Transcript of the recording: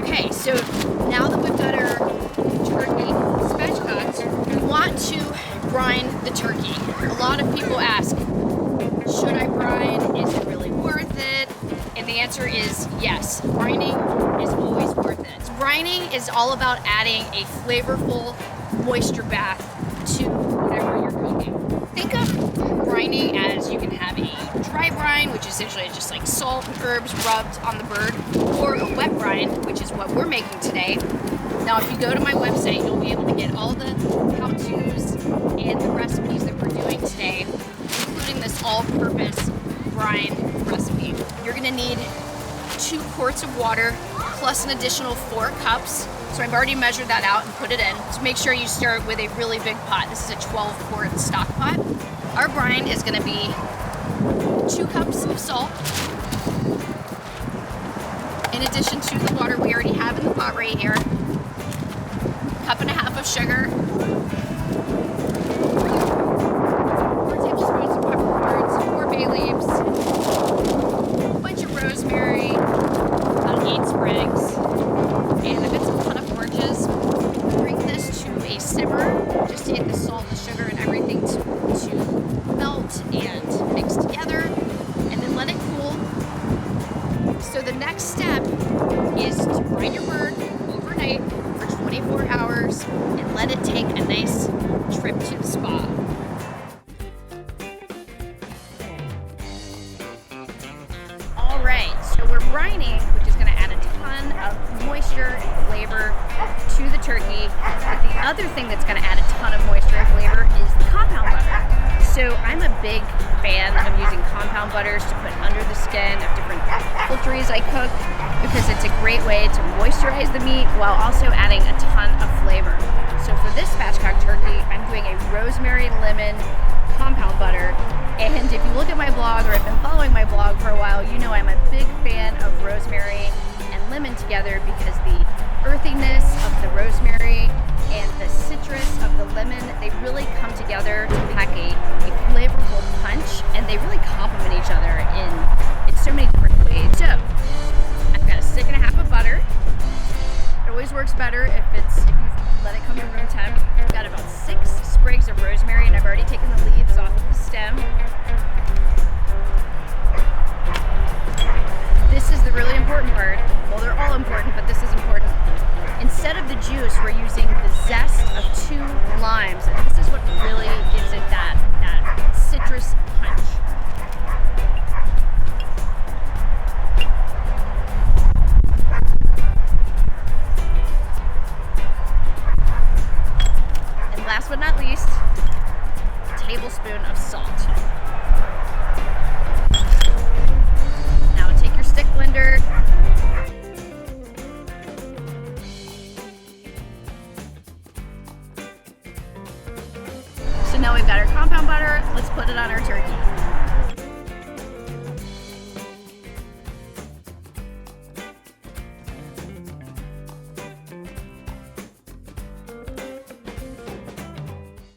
Okay, so now that we've got our turkey spatchcocked, we want to brine the turkey. A lot of people ask, should I brine? Is it really worth it? And the answer is yes. Brining is always worth it. Brining is all about adding a flavorful moisture bath to whatever you're cooking. Think of brining as you can have a dry brine, which is essentially just like salt and herbs rubbed on the bird, or a wet brine, which is what we're making today. Now, if you go to my website, you'll be able to get all the how-tos and the recipes that we're doing today, including this all-purpose brine recipe. You're gonna need 2 quarts of water plus an additional 4 cups. So I've already measured that out and put it in. So make sure you start with a really big pot. This is a 12-quart stock pot. Our brine is gonna be 2 cups of salt, in addition to the water we already have in the pot right here. 1.5 cups of sugar, 4 tablespoons of peppercorns, 4 bay leaves, a bunch of rosemary, about 8 sprigs, and a bit of ton of oranges. Bring this to a simmer just to get the salt, the sugar, and everything to melt and mix together, and then let it cool. So the next step is to brine your bird overnight for 24 hours and let it take a nice trip to the spa. All right, so we're brining, which is gonna add a ton of moisture and flavor to the turkey. But the other thing that's gonna add a ton of moisture and flavor is the compound butter. So I'm a big fan of using compound butters to put under the skin of different poultries I cook, because it's a great way to moisturize the meat while also adding a ton of flavor. So for this spatchcocked turkey, I'm doing a Rosemary Lemon Compound Butter. And if you look at my blog, or have been following my blog for a while, you know I'm a big fan of rosemary and lemon together, because the earthiness of the rosemary and the citrus of the lemon, they really come together to pack a flavorful punch, and they really complement each other in so many different ways. So I've got a 1.5 sticks of butter. It always works better if you let it come to room temp. I've got about 6 sprigs of rosemary, and I've already taken the leaves off of the stem. This is the really important part. Well, they're all important, but this is important. Instead of the juice, we're using the zest of 2 limes. And this is what really gives it that citrus punch. And last but not least, a tablespoon of salt. Now take your stick blender. So now we've got our compound butter. Let's put it on our turkey.